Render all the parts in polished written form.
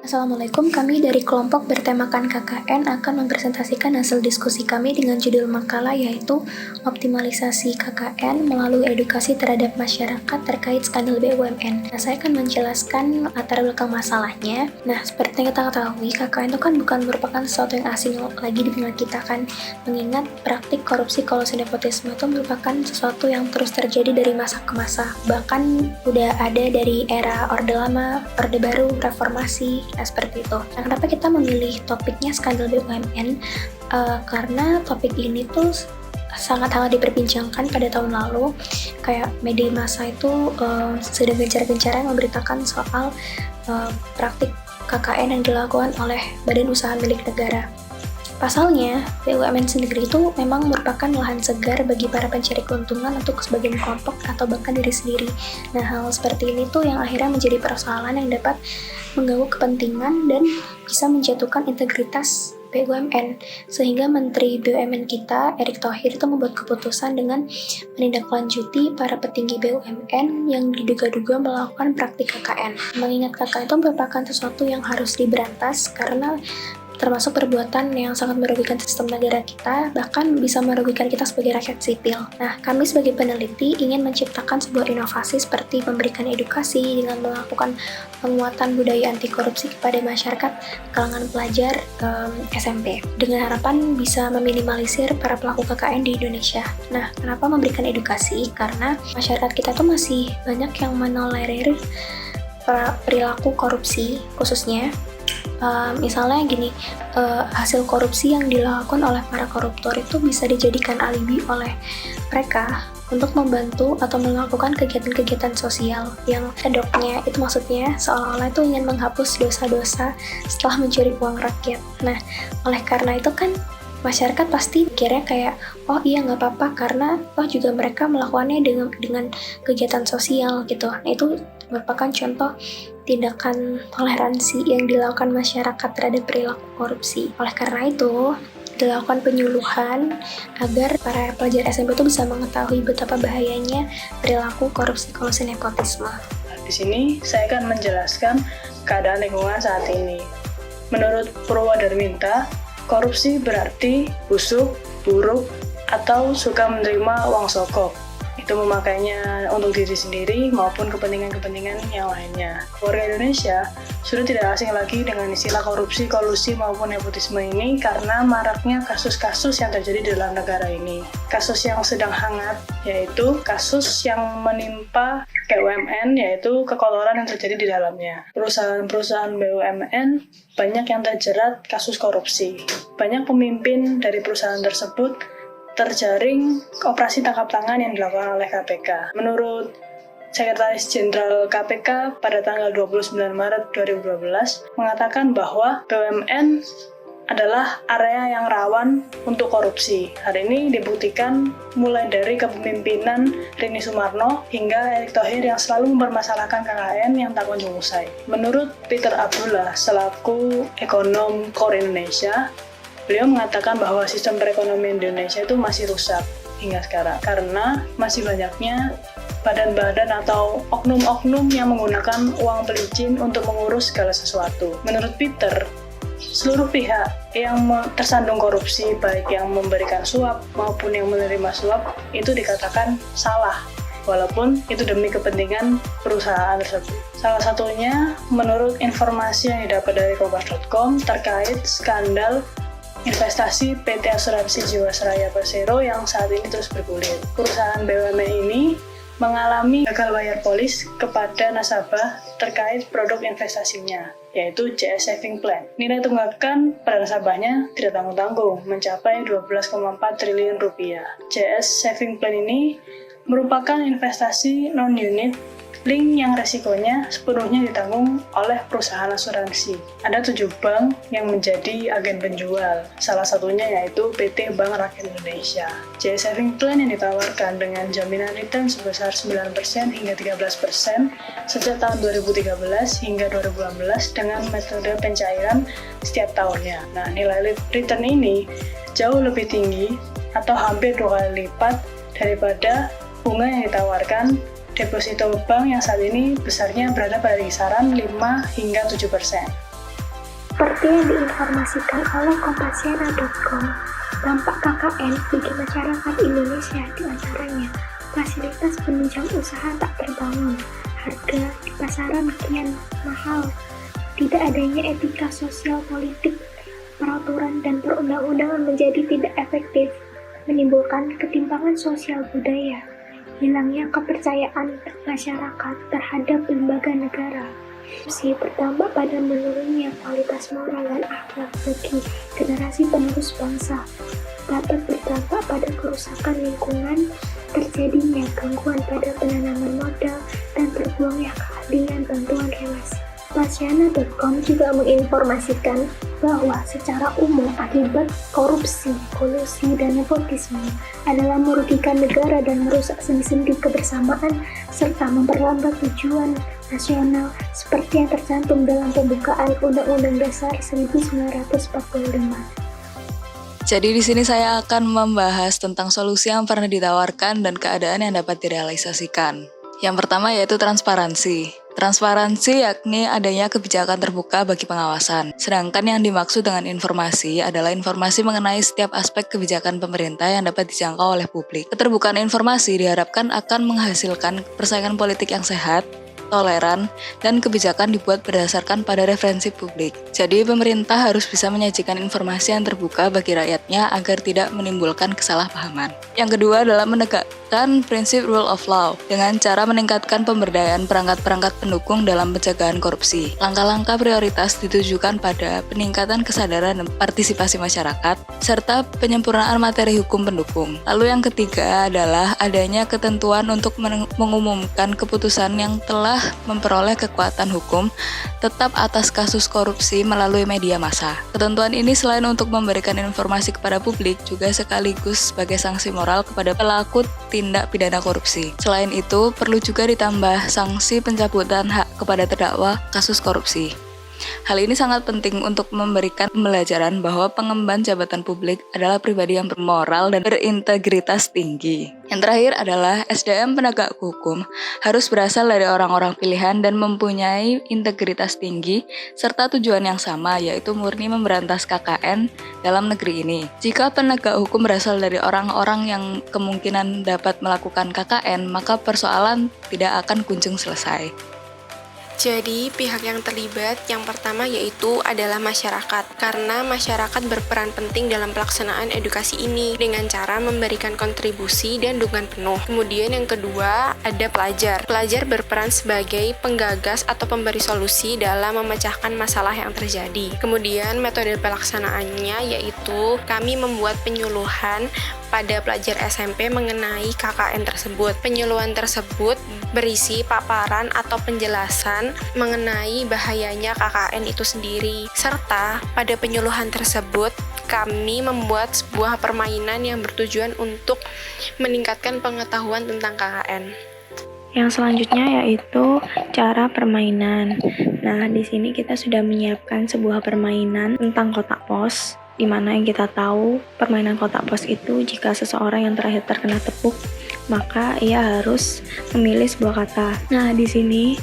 Assalamualaikum, kami dari kelompok bertemakan KKN akan mempresentasikan hasil diskusi kami dengan judul makalah yaitu Optimalisasi KKN melalui edukasi terhadap masyarakat terkait skandal BUMN. Nah, saya akan menjelaskan latar belakang masalahnya. Nah, seperti yang kita ketahui, KKN itu kan bukan merupakan sesuatu yang asing lagi di tengah kita kan, mengingat praktik korupsi kolusi nepotisme itu merupakan sesuatu yang terus terjadi dari masa ke masa. Bahkan udah ada dari era Orde Lama, Orde Baru, Reformasi. Nah, seperti itu. Nah, kenapa kita memilih topiknya skandal BUMN? Karena topik ini tuh sangat hangat diperbincangkan pada tahun lalu. Kayak media massa itu sedang gencar-gencarnya memberitakan soal praktik KKN yang dilakukan oleh badan usaha milik negara. Pasalnya, BUMN sendiri itu memang merupakan lahan segar bagi para pencari keuntungan untuk sebagian kelompok atau bahkan diri sendiri. Nah, hal seperti ini tuh yang akhirnya menjadi persoalan yang dapat mengganggu kepentingan dan bisa menjatuhkan integritas BUMN, sehingga Menteri BUMN kita, Erick Thohir, itu membuat keputusan dengan menindaklanjuti para petinggi BUMN yang diduga-duga melakukan praktik KKN. Mengingat KKN itu merupakan sesuatu yang harus diberantas karena termasuk perbuatan yang sangat merugikan sistem negara kita, bahkan bisa merugikan kita sebagai rakyat sipil. Nah, kami sebagai peneliti ingin menciptakan sebuah inovasi seperti memberikan edukasi dengan melakukan penguatan budaya anti korupsi kepada masyarakat kalangan pelajar SMP, dengan harapan bisa meminimalisir para pelaku KKN di Indonesia. Nah, kenapa memberikan edukasi? Karena masyarakat kita tuh masih banyak yang menolerir perilaku korupsi, khususnya misalnya gini, hasil korupsi yang dilakukan oleh para koruptor itu bisa dijadikan alibi oleh mereka untuk membantu atau melakukan kegiatan-kegiatan sosial yang kedoknya itu maksudnya seolah-olah itu ingin menghapus dosa-dosa setelah mencuri uang rakyat. Nah, oleh karena itu kan masyarakat pasti mikirnya kayak, oh iya nggak apa-apa karena juga mereka melakukannya dengan kegiatan sosial gitu. Nah, itu merupakan contoh tindakan toleransi yang dilakukan masyarakat terhadap perilaku korupsi. Oleh karena itu, dilakukan penyuluhan agar para pelajar SMP itu bisa mengetahui betapa bahayanya perilaku korupsi kolusi nepotisme. Di sini saya akan menjelaskan keadaan lingkungan saat ini. Menurut Purwodarminta, korupsi berarti busuk, buruk, atau suka menerima uang sokok. Itu memakainya untuk diri sendiri maupun kepentingan-kepentingan yang lainnya. Warga Indonesia sudah tidak asing lagi dengan istilah korupsi, kolusi maupun nepotisme ini karena maraknya kasus-kasus yang terjadi di dalam negara ini. Kasus yang sedang hangat yaitu kasus yang menimpa BUMN, yaitu kekotoran yang terjadi di dalamnya. Perusahaan-perusahaan BUMN banyak yang terjerat kasus korupsi. Banyak pemimpin dari perusahaan tersebut terjaring operasi tangkap tangan yang dilakukan oleh KPK. Menurut Sekretaris Jenderal KPK pada tanggal 29 Maret 2012 mengatakan bahwa BUMN adalah area yang rawan untuk korupsi. Hal ini dibuktikan mulai dari kepemimpinan Rini Sumarno hingga Erick Thohir yang selalu mempermasalahkan KKN yang tak kunjung usai. Menurut Peter Abdullah selaku ekonom KOR Indonesia, beliau mengatakan bahwa sistem perekonomian Indonesia itu masih rusak hingga sekarang karena masih banyaknya badan-badan atau oknum-oknum yang menggunakan uang pelicin untuk mengurus segala sesuatu. Menurut Peter, seluruh pihak yang tersandung korupsi, baik yang memberikan suap maupun yang menerima suap, itu dikatakan salah, walaupun itu demi kepentingan perusahaan tersebut. Salah satunya, menurut informasi yang didapat dari kompas.com terkait skandal investasi PT Asuransi Jiwasraya Persero yang saat ini terus bergulir. Perusahaan BUMN ini mengalami gagal bayar polis kepada nasabah terkait produk investasinya, yaitu CS Saving Plan. Nilai tunggakan pada nasabahnya tidak tanggung-tanggung, mencapai 12,4 triliun rupiah. CS Saving Plan ini merupakan investasi non-unit link yang resikonya sepenuhnya ditanggung oleh perusahaan asuransi. Ada 7 bank yang menjadi agen penjual, salah satunya yaitu PT Bank Rakyat Indonesia. CS Saving Plan yang ditawarkan dengan jaminan return sebesar 9% hingga 13% sejak tahun 2013 hingga 2018 dengan metode pencairan setiap tahunnya. Nah, nilai return ini jauh lebih tinggi atau hampir 2 kali lipat daripada bunga yang ditawarkan deposito bank yang saat ini besarnya berada pada kisaran 5 hingga 7%. Seperti yang diinformasikan oleh Kompasiana.com, dampak KKN bagi masyarakat Indonesia diantaranya fasilitas penunjang usaha tak terbangun, harga di pasaran kian mahal, tidak adanya etika sosial politik, peraturan dan perundang-undangan menjadi tidak efektif, menimbulkan ketimpangan sosial budaya, hilangnya kepercayaan masyarakat terhadap lembaga negara. Korupsi berdampak pada menurunnya kualitas moral dan akhlak bagi generasi penerus bangsa, dapat berdampak pada kerusakan lingkungan, terjadinya gangguan pada penanaman modal, dan terbuangnya keahlian bantuan relasi. Kompasiana.com juga menginformasikan bahwa secara umum akibat korupsi, kolusi, dan nepotisme adalah merugikan negara dan merusak sendi-sendi kebersamaan serta memperlambat tujuan nasional seperti yang tercantum dalam pembukaan Undang-Undang Dasar 1945. Jadi di sini saya akan membahas tentang solusi yang pernah ditawarkan dan keadaan yang dapat direalisasikan. Yang pertama yaitu transparansi. Transparansi yakni adanya kebijakan terbuka bagi pengawasan. Sedangkan yang dimaksud dengan informasi adalah informasi mengenai setiap aspek kebijakan pemerintah yang dapat dijangkau oleh publik. Keterbukaan informasi diharapkan akan menghasilkan persaingan politik yang sehat, toleran, dan kebijakan dibuat berdasarkan pada referensi publik. Jadi pemerintah harus bisa menyajikan informasi yang terbuka bagi rakyatnya agar tidak menimbulkan kesalahpahaman. Yang kedua adalah menegakkan prinsip rule of law dengan cara meningkatkan pemberdayaan perangkat-perangkat pendukung dalam pencegahan korupsi. Langkah-langkah prioritas ditujukan pada peningkatan kesadaran dan partisipasi masyarakat serta penyempurnaan materi hukum pendukung. Lalu yang ketiga adalah adanya ketentuan untuk mengumumkan keputusan yang telah memperoleh kekuatan hukum tetap atas kasus korupsi melalui media massa. Ketentuan ini selain untuk memberikan informasi kepada publik juga sekaligus sebagai sanksi moral kepada pelaku tindak pidana korupsi. Selain itu, perlu juga ditambah sanksi pencabutan hak kepada terdakwa kasus korupsi. Hal ini sangat penting untuk memberikan pembelajaran bahwa pengemban jabatan publik adalah pribadi yang bermoral dan berintegritas tinggi. Yang terakhir adalah SDM penegak hukum harus berasal dari orang-orang pilihan dan mempunyai integritas tinggi serta tujuan yang sama, yaitu murni memberantas KKN dalam negeri ini. Jika penegak hukum berasal dari orang-orang yang kemungkinan dapat melakukan KKN, maka persoalan tidak akan kunjung selesai. Jadi, pihak yang terlibat yang pertama yaitu adalah masyarakat, karena masyarakat berperan penting dalam pelaksanaan edukasi ini dengan cara memberikan kontribusi dan dukungan penuh. Kemudian yang kedua ada pelajar. Pelajar berperan sebagai penggagas atau pemberi solusi dalam memecahkan masalah yang terjadi. Kemudian metode pelaksanaannya yaitu kami membuat penyuluhan pada pelajar SMP mengenai KKN tersebut. Penyuluhan tersebut berisi paparan atau penjelasan mengenai bahayanya KKN itu sendiri. Serta pada penyuluhan tersebut kami membuat sebuah permainan yang bertujuan untuk meningkatkan pengetahuan tentang KKN. Yang selanjutnya yaitu cara permainan. Nah, di sini kita sudah menyiapkan sebuah permainan tentang kotak pos, di mana yang kita tahu permainan kotak pos itu jika seseorang yang terakhir terkena tepuk, maka ia harus memilih sebuah kata. Nah, di sini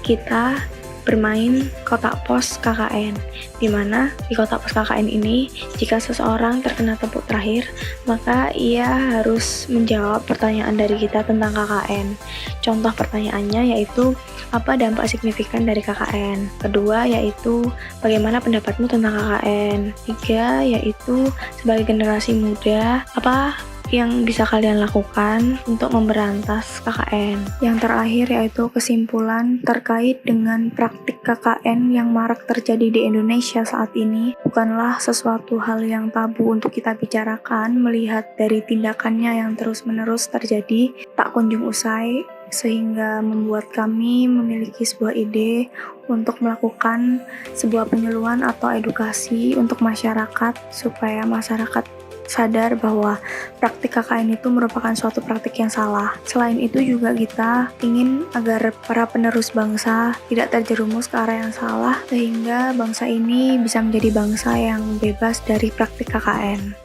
kita bermain kotak pos KKN, di mana di kotak pos KKN ini jika seseorang terkena tepuk terakhir, maka ia harus menjawab pertanyaan dari kita tentang KKN. Contoh pertanyaannya yaitu, apa dampak signifikan dari KKN? Kedua yaitu, bagaimana pendapatmu tentang KKN? Tiga yaitu, sebagai generasi muda, apa yang bisa kalian lakukan untuk memberantas KKN. Yang terakhir yaitu kesimpulan terkait dengan praktik KKN yang marak terjadi di Indonesia saat ini bukanlah sesuatu hal yang tabu untuk kita bicarakan, melihat dari tindakannya yang terus-menerus terjadi tak kunjung usai, sehingga membuat kami memiliki sebuah ide untuk melakukan sebuah penyuluhan atau edukasi untuk masyarakat supaya masyarakat sadar bahwa praktik KKN itu merupakan suatu praktik yang salah. Selain itu juga kita ingin agar para penerus bangsa tidak terjerumus ke arah yang salah, sehingga bangsa ini bisa menjadi bangsa yang bebas dari praktik KKN.